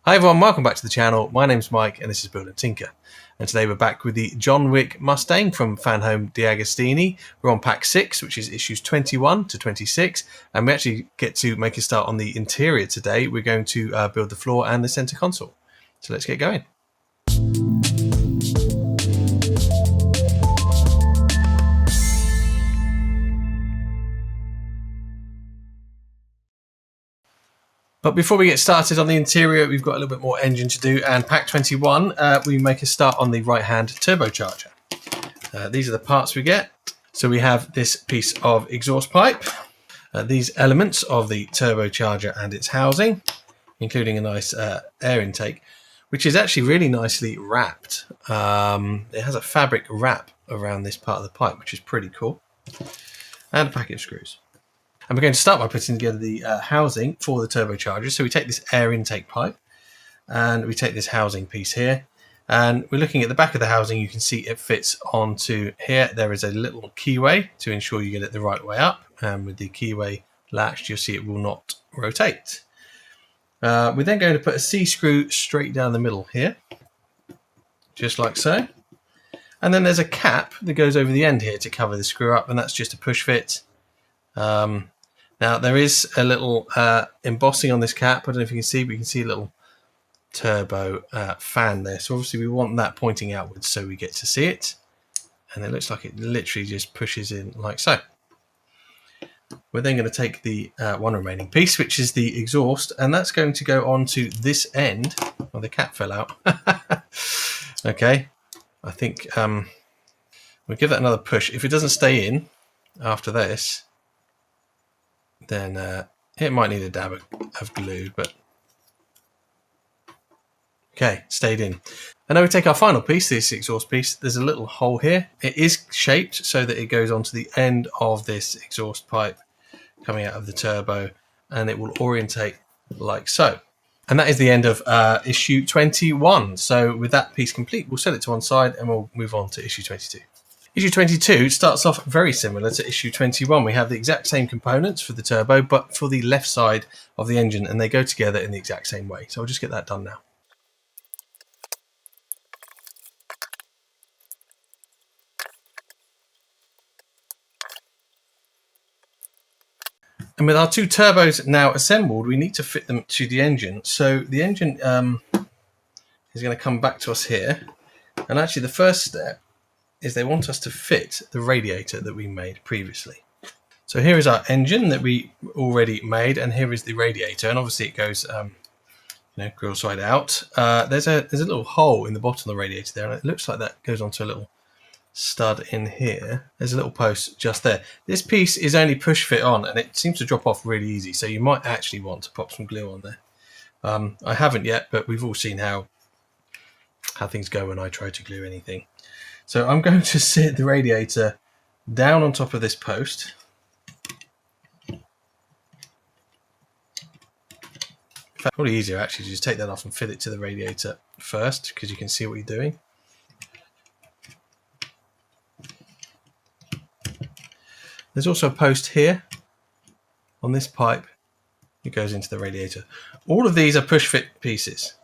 Hi everyone, welcome back to the channel. My name's Mike and this is Build and Tinker. And today we're back with the John Wick Mustang from Fanhome DeAgostini. We're on pack 6, which is issues 21 to 26. And we actually get to make a start on the interior today. We're going to build the floor and the center console. So let's get going. But before we get started on the interior, we've got a little bit more engine to do. And pack 21, we make a start on the right-hand turbocharger. These are the parts we get. So we have this piece of exhaust pipe, these elements of the turbocharger and its housing, including a nice air intake, which is actually really nicely wrapped. It has a fabric wrap around this part of the pipe, which is pretty cool. And a packet of screws. And we're going to start by putting together the housing for the turbocharger. So we take this air intake pipe and we take this housing piece here. And we're looking at the back of the housing. You can see it fits onto here. There is a little keyway to ensure you get it the right way up. And with the keyway latched, you'll see it will not rotate. We're then going to put a C-screw straight down the middle here, just like so. And then there's a cap that goes over the end here to cover the screw up, and that's just a push fit. Now there is a little embossing on this cap. I don't know if you can see, but you can see a little turbo fan there. So obviously we want that pointing outwards so we get to see it. And it looks like it literally just pushes in like so. We're then going to take the one remaining piece, which is the exhaust, and that's going to go onto this end. Oh, the cap fell out. Okay, I think we'll give that another push. If it doesn't stay in after this, then it might need a dab of glue, but okay, stayed in. And now we take our final piece, this exhaust piece. There's a little hole here. It is shaped so that it goes onto the end of this exhaust pipe coming out of the turbo, and it will orientate like so. And that is the end of issue 21. So with that piece complete, we'll set it to one side and we'll move on to issue 22. Issue 22 starts off very similar to issue 21. We have the exact same components for the turbo, but for the left side of the engine, and they go together in the exact same way. So I'll just get that done now. And with our two turbos now assembled, we need to fit them to the engine. So the engine is going to come back to us here. And actually the first step is they want us to fit the radiator that we made previously. So here is our engine that we already made, and here is the radiator, and obviously it goes grill side out. There's a little hole in the bottom of the radiator there, and it looks like that goes onto a little stud in here. There's a little post just there. This piece is only push fit on, and it seems to drop off really easy, so you might actually want to pop some glue on there. I haven't yet, but we've all seen how things go when I try to glue anything. So I'm going to sit the radiator down on top of this post. In fact, probably easier actually to just take that off and fit it to the radiator first, because you can see what you're doing. There's also a post here on this pipe that goes into the radiator. All of these are push fit pieces,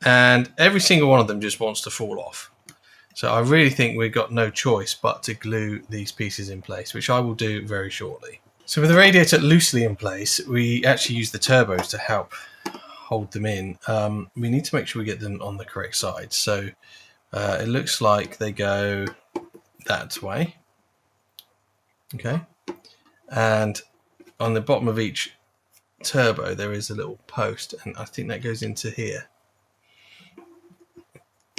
and every single one of them just wants to fall off. So I really think we've got no choice but to glue these pieces in place, which I will do very shortly. So with the radiator loosely in place, we actually use the turbos to help hold them in. We need to make sure we get them on the correct side. So it looks like they go that way. Okay. And on the bottom of each turbo, there is a little post, and I think that goes into here.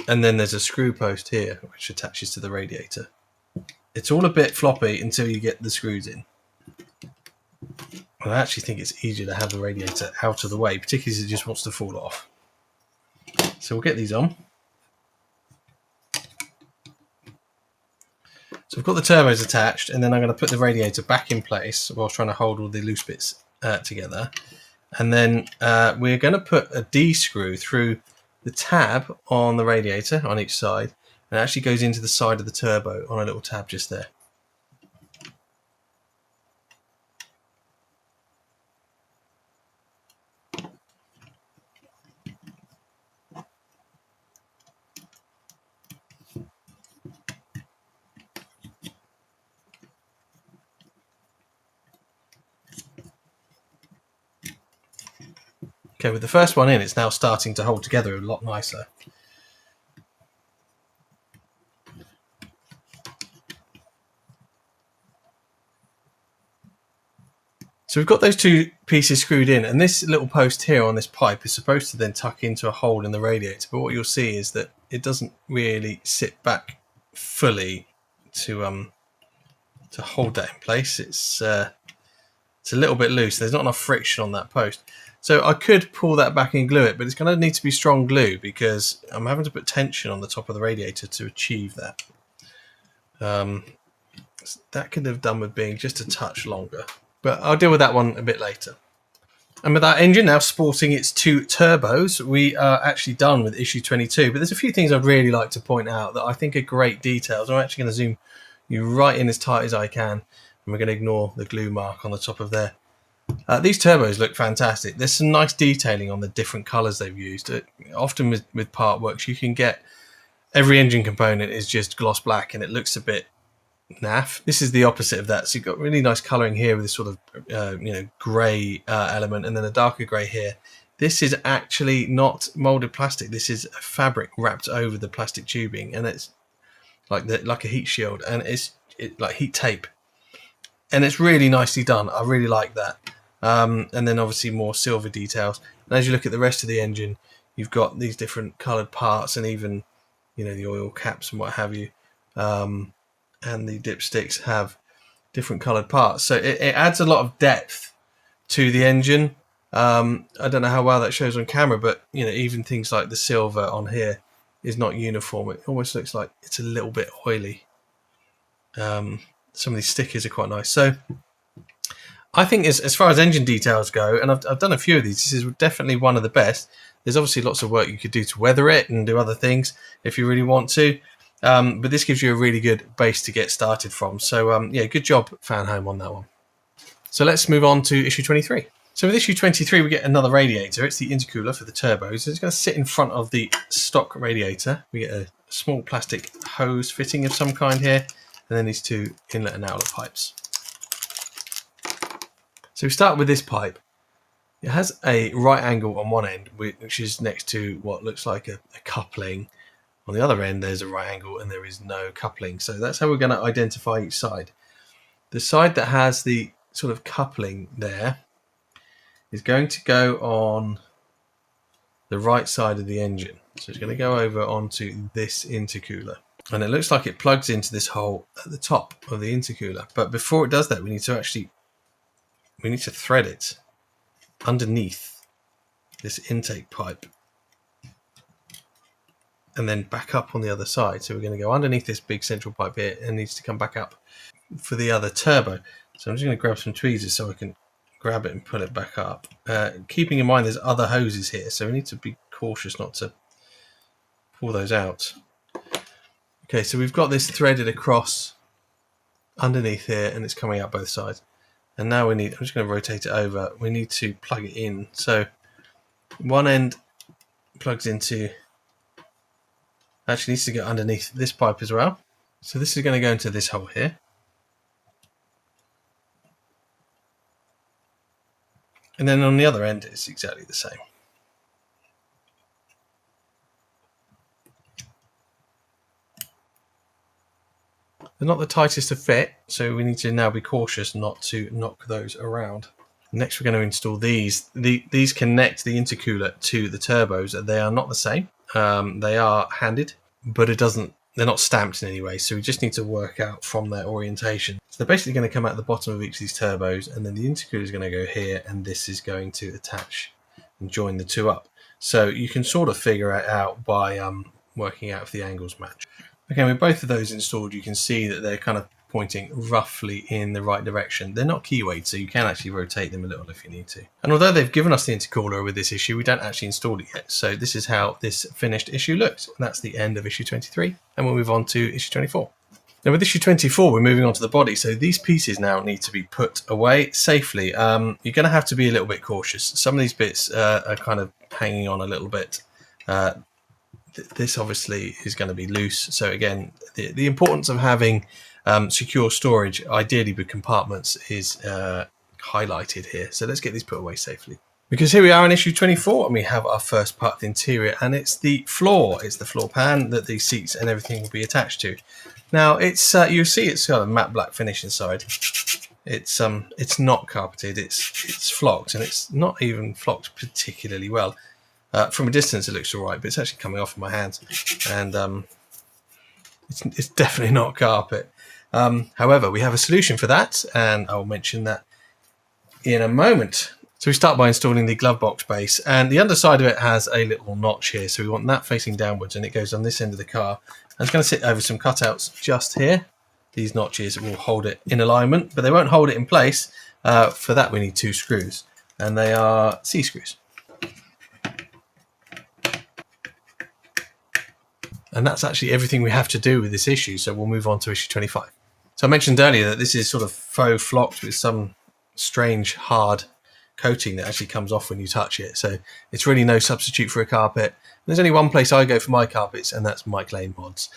And then there's a screw post here, which attaches to the radiator. It's all a bit floppy until you get the screws in. I actually think it's easier to have the radiator out of the way, particularly as it just wants to fall off. So we'll get these on. So I've got the turbos attached, and then I'm going to put the radiator back in place while trying to hold all the loose bits together. And then we're going to put a D screw through the tab on the radiator on each side, and it actually goes into the side of the turbo on a little tab just there. Okay, with the first one in, it's now starting to hold together a lot nicer. So we've got those two pieces screwed in, and this little post here on this pipe is supposed to then tuck into a hole in the radiator, but what you'll see is that it doesn't really sit back fully to hold that in place. It's a little bit loose. There's not enough friction on that post. So I could pull that back and glue it, but it's going to need to be strong glue because I'm having to put tension on the top of the radiator to achieve that. That could have done with being just a touch longer. But I'll deal with that one a bit later. And with our engine now sporting its two turbos, we are actually done with issue 22. But there's a few things I'd really like to point out that I think are great details. I'm actually going to zoom you right in as tight as I can. And we're going to ignore the glue mark on the top of there. These turbos look fantastic. There's some nice detailing on the different colours they've used. Often with part works, you can get every engine component is just gloss black and it looks a bit naff. This is the opposite of that. So you've got really nice colouring here with this sort of grey element, and then a darker grey here. This is actually not moulded plastic. This is a fabric wrapped over the plastic tubing, and it's like a heat shield, and it's like heat tape, and it's really nicely done. I really like that. And then obviously more silver details. And as you look at the rest of the engine, you've got these different coloured parts, and even the oil caps and what have you. And the dipsticks have different coloured parts, so it adds a lot of depth to the engine. I don't know how well that shows on camera, but even things like the silver on here is not uniform. It almost looks like it's a little bit oily. Some of these stickers are quite nice. So I think as far as engine details go, and I've done a few of these, this is definitely one of the best. There's obviously lots of work you could do to weather it and do other things if you really want to. But this gives you a really good base to get started from. So yeah, good job Fanhome on that one. So let's move on to issue 23. So with issue 23, we get another radiator. It's the intercooler for the turbos. It's going to sit in front of the stock radiator. We get a small plastic hose fitting of some kind here, and then these two inlet and outlet pipes. So we start with this pipe. It has a right angle on one end, which is next to what looks like a coupling. On the other end, there's a right angle and there is no coupling. So that's how we're going to identify each side. The side that has the sort of coupling there is going to go on the right side of the engine. So it's going to go over onto this intercooler. And it looks like it plugs into this hole at the top of the intercooler. But before it does that, we need to thread it underneath this intake pipe, and then back up on the other side. So we're going to go underneath this big central pipe here, and it needs to come back up for the other turbo. So I'm just going to grab some tweezers so I can grab it and pull it back up. Keeping in mind there's other hoses here, so we need to be cautious not to pull those out. Okay, so we've got this threaded across underneath here, and it's coming out both sides. And now I'm just going to rotate it over. We need to plug it in. So one end plugs into, actually needs to go underneath this pipe as well. So this is going to go into this hole here. And then on the other end, it's exactly the same. They're not the tightest to fit, so we need to now be cautious not to knock those around. Next, we're going to install these. These connect the intercooler to the turbos. They are not the same. They are handed, but they're not stamped in any way, so we just need to work out from their orientation. So they're basically going to come out the bottom of each of these turbos, and then the intercooler is going to go here, and this is going to attach and join the two up. So you can sort of figure it out by working out if the angles match. Okay, with both of those installed, you can see that they're kind of pointing roughly in the right direction. They're not keywayed, so you can actually rotate them a little if you need to. And although they've given us the intercooler with this issue, we don't actually install it yet. So this is how this finished issue looks. And that's the end of issue 23. And we'll move on to issue 24. Now with issue 24, we're moving on to the body. So these pieces now need to be put away safely. You're going to have to be a little bit cautious. Some of these bits are kind of hanging on a little bit. This obviously is going to be loose. So again, the importance of having secure storage, ideally with compartments, is highlighted here. So let's get these put away safely. Because here we are in issue 24 and we have our first part of the interior, and it's the floor. It's the floor pan that the seats and everything will be attached to. Now it's you'll see it's got a matte black finish inside. It's not carpeted, it's flocked, and it's not even flocked particularly well. From a distance it looks alright, but it's actually coming off of my hands, and it's definitely not carpet. However, we have a solution for that, and I'll mention that in a moment. So we start by installing the glove box base, and the underside of it has a little notch here, so we want that facing downwards, and it goes on this end of the car. And it's going to sit over some cutouts just here. These notches will hold it in alignment, but they won't hold it in place. For that we need 2 screws, and they are C screws. And that's actually everything we have to do with this issue, so we'll move on to issue 25. So I mentioned earlier that this is sort of faux flocked with some strange hard coating that actually comes off when you touch it, so it's really no substitute for a carpet. There's only one place I go for my carpets, and that's Mike Lane Mods.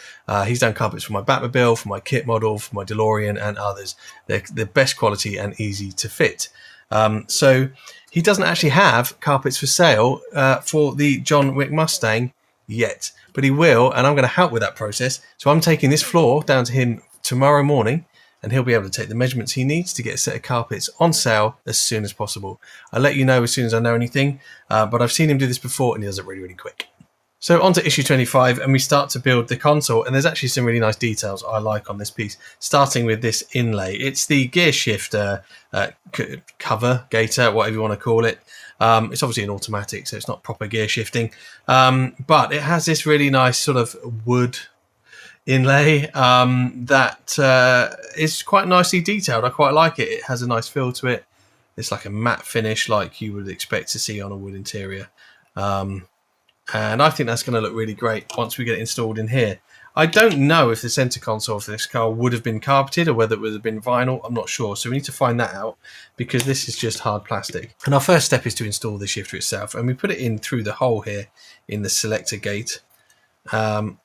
He's done carpets for my Batmobile, for my kit model, for my DeLorean, and others. They're the best quality and easy to fit. So he doesn't actually have carpets for sale for the John Wick Mustang yet, but he will, and I'm going to help with that process. So I'm taking this floor down to him tomorrow morning, and he'll be able to take the measurements he needs to get a set of carpets on sale as soon as possible. I'll let you know as soon as I know anything, but I've seen him do this before, and he does it really, really quick. So on to issue 25, and we start to build the console, and there's actually some really nice details I like on this piece, starting with this inlay. It's the gear shifter cover, gator, whatever you want to call it. It's obviously an automatic, so it's not proper gear shifting, but it has this really nice sort of wood inlay that is quite nicely detailed. I quite like it. It has a nice feel to it. It's like a matte finish like you would expect to see on a wood interior. And I think that's going to look really great once we get it installed in here. I don't know if the center console for this car would have been carpeted or whether it would have been vinyl. I'm not sure. So we need to find that out, because this is just hard plastic. And our first step is to install the shifter itself. And we put it in through the hole here in the selector gate. And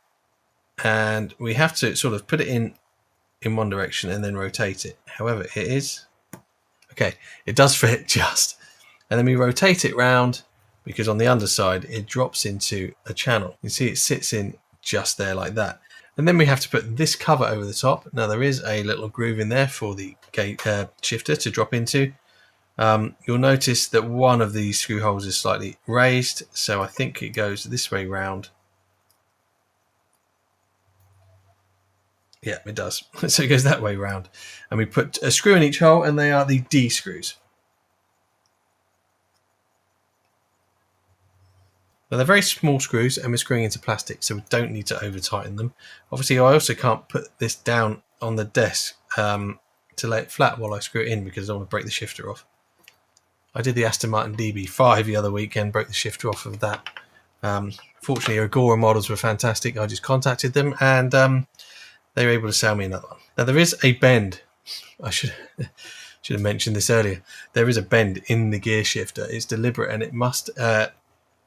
we have to sort of put it in one direction and then rotate it. However, it is okay. It does fit just. And then we rotate it round, because on the underside it drops into a channel. You see it sits in just there like that. And then we have to put this cover over the top. Now there is a little groove in there for the gate shifter to drop into. You'll notice that one of these screw holes is slightly raised, so I think it goes this way round. Yeah, it does. So it goes that way round. And we put a screw in each hole, and they are the D screws. Now they're very small screws, and we're screwing into plastic, so we don't need to over tighten them. Obviously, I also can't put this down on the desk to lay it flat while I screw it in, because I don't want to break the shifter off. I did the Aston Martin DB5 the other weekend, broke the shifter off of that. Fortunately, Agora models were fantastic. I just contacted them, and they were able to sell me another one. Now there is a bend. I should have mentioned this earlier. There is a bend in the gear shifter. It's deliberate, and it must,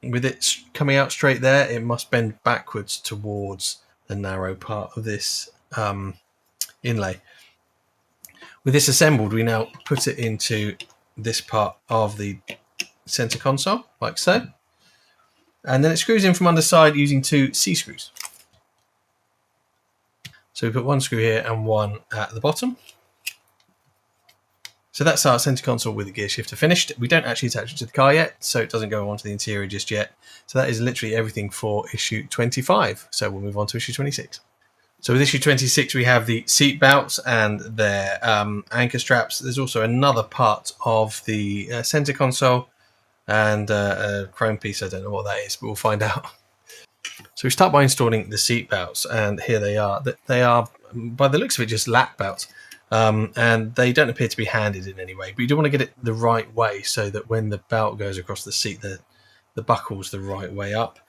with it coming out straight there, it must bend backwards towards the narrow part of this inlay. With this assembled, we now put it into this part of the center console, like so. And then it screws in from underside using 2 C screws. So we put one screw here and one at the bottom. So that's our center console with the gear shifter finished. We don't actually attach it to the car yet, so it doesn't go onto the interior just yet. So that is literally everything for issue 25. So we'll move on to issue 26. So with issue 26, we have the seat belts and their anchor straps. There's also another part of the center console and a chrome piece. I don't know what that is, but we'll find out. So we start by installing the seat belts, and here they are. They are, by the looks of it, just lap belts. And they don't appear to be handed in any way, but you do want to get it the right way so that when the belt goes across the seat, the buckle's the right way up.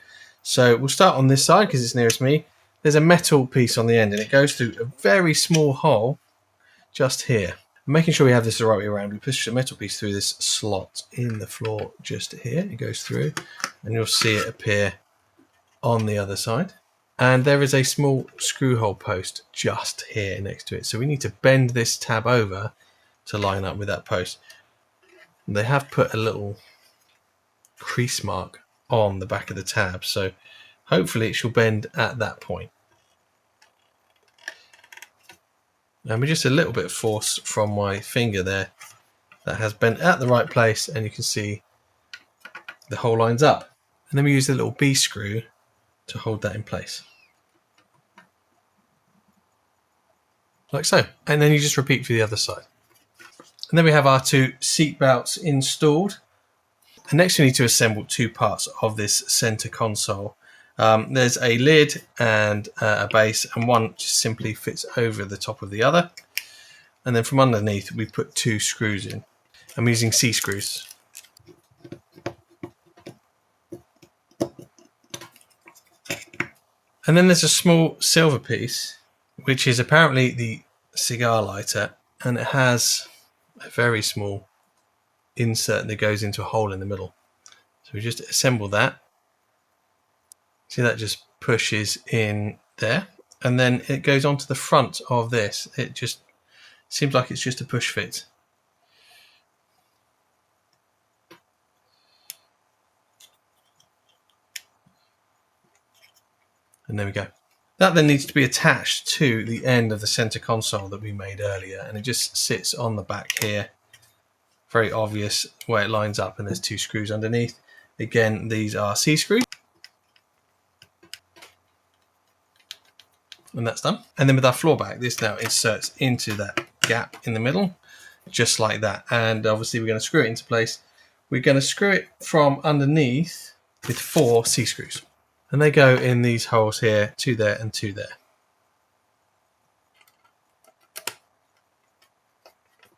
So we'll start on this side because it's nearest me. There's a metal piece on the end, and it goes through a very small hole just here. Making sure we have this the right way around, we push the metal piece through this slot in the floor just here. It goes through, and you'll see it appear on the other side. And there is a small screw hole post just here next to it. So we need to bend this tab over to line up with that post. And they have put a little crease mark on the back of the tab, so hopefully it shall bend at that point. And with just a little bit of force from my finger there, that has bent at the right place, and you can see the hole lines up. And then we use the little B screw to hold that in place. Like so. And then you just repeat for the other side. And then we have our two seat belts installed. And next we need to assemble two parts of this center console. There's a lid and a base, and one just simply fits over the top of the other. And then from underneath we put two screws in. I'm using C screws. And then there's a small silver piece, which is apparently the cigar lighter, and it has a very small insert that goes into a hole in the middle. So we just assemble that. See, that just pushes in there, and then it goes onto the front of this. It just seems like it's just a push fit. And there we go. That then needs to be attached to the end of the center console that we made earlier, and it just sits on the back here. Very obvious where it lines up, and there's two screws underneath. Again, these are C screws. And that's done. And then with our floor back, this now inserts into that gap in the middle, just like that. And obviously we're going to screw it into place. We're going to screw it from underneath with 4 C screws. And they go in these holes here, 2 there and 2 there.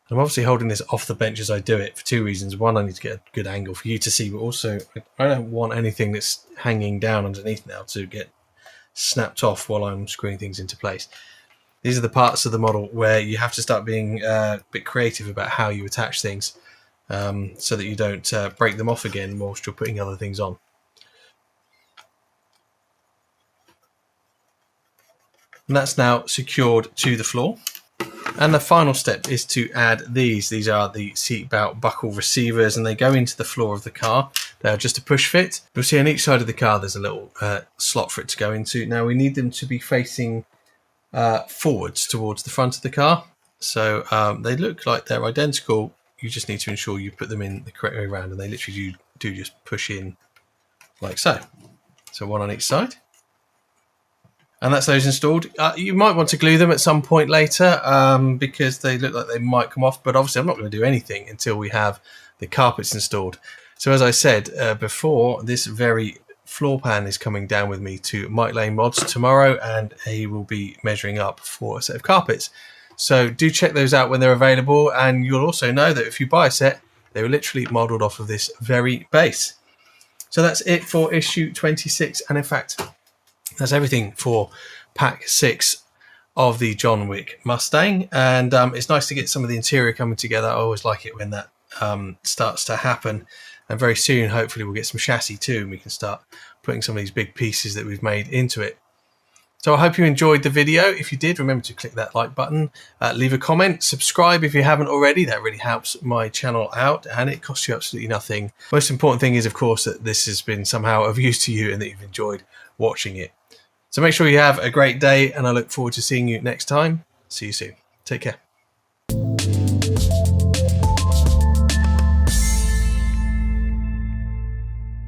I'm obviously holding this off the bench as I do it for 2 reasons. One, I need to get a good angle for you to see, but also I don't want anything that's hanging down underneath now to get snapped off while I'm screwing things into place. These are the parts of the model where you have to start being a bit creative about how you attach things, so that you don't break them off again whilst you're putting other things on. And that's now secured to the floor. And the final step is to add these. These are the seatbelt buckle receivers, and they go into the floor of the car. They're just a push fit. You'll see on each side of the car there's a little slot for it to go into. Now we need them to be facing forwards towards the front of the car. So they look like they're identical. You just need to ensure you put them in the correct way around, and they literally do just push in like so. So one on each side. And that's those installed. You might want to glue them at some point later because they look like they might come off, but obviously I'm not going to do anything until we have the carpets installed. So as I said before, this very floor pan is coming down with me to Mike Lane Mods tomorrow, and he will be measuring up for a set of carpets. So do check those out when they're available, and you'll also know that if you buy a set, they were literally modelled off of this very base. So that's it for issue 26, and in fact, that's everything for pack 6 of the John Wick Mustang. And it's nice to get some of the interior coming together. I always like it when that starts to happen. And very soon, hopefully, we'll get some chassis too, and we can start putting some of these big pieces that we've made into it. So I hope you enjoyed the video. If you did, remember to click that like button, leave a comment, subscribe if you haven't already. That really helps my channel out, and it costs you absolutely nothing. Most important thing is, of course, that this has been somehow of use to you and that you've enjoyed watching it. So make sure you have a great day, and I look forward to seeing you next time. See you soon. Take care.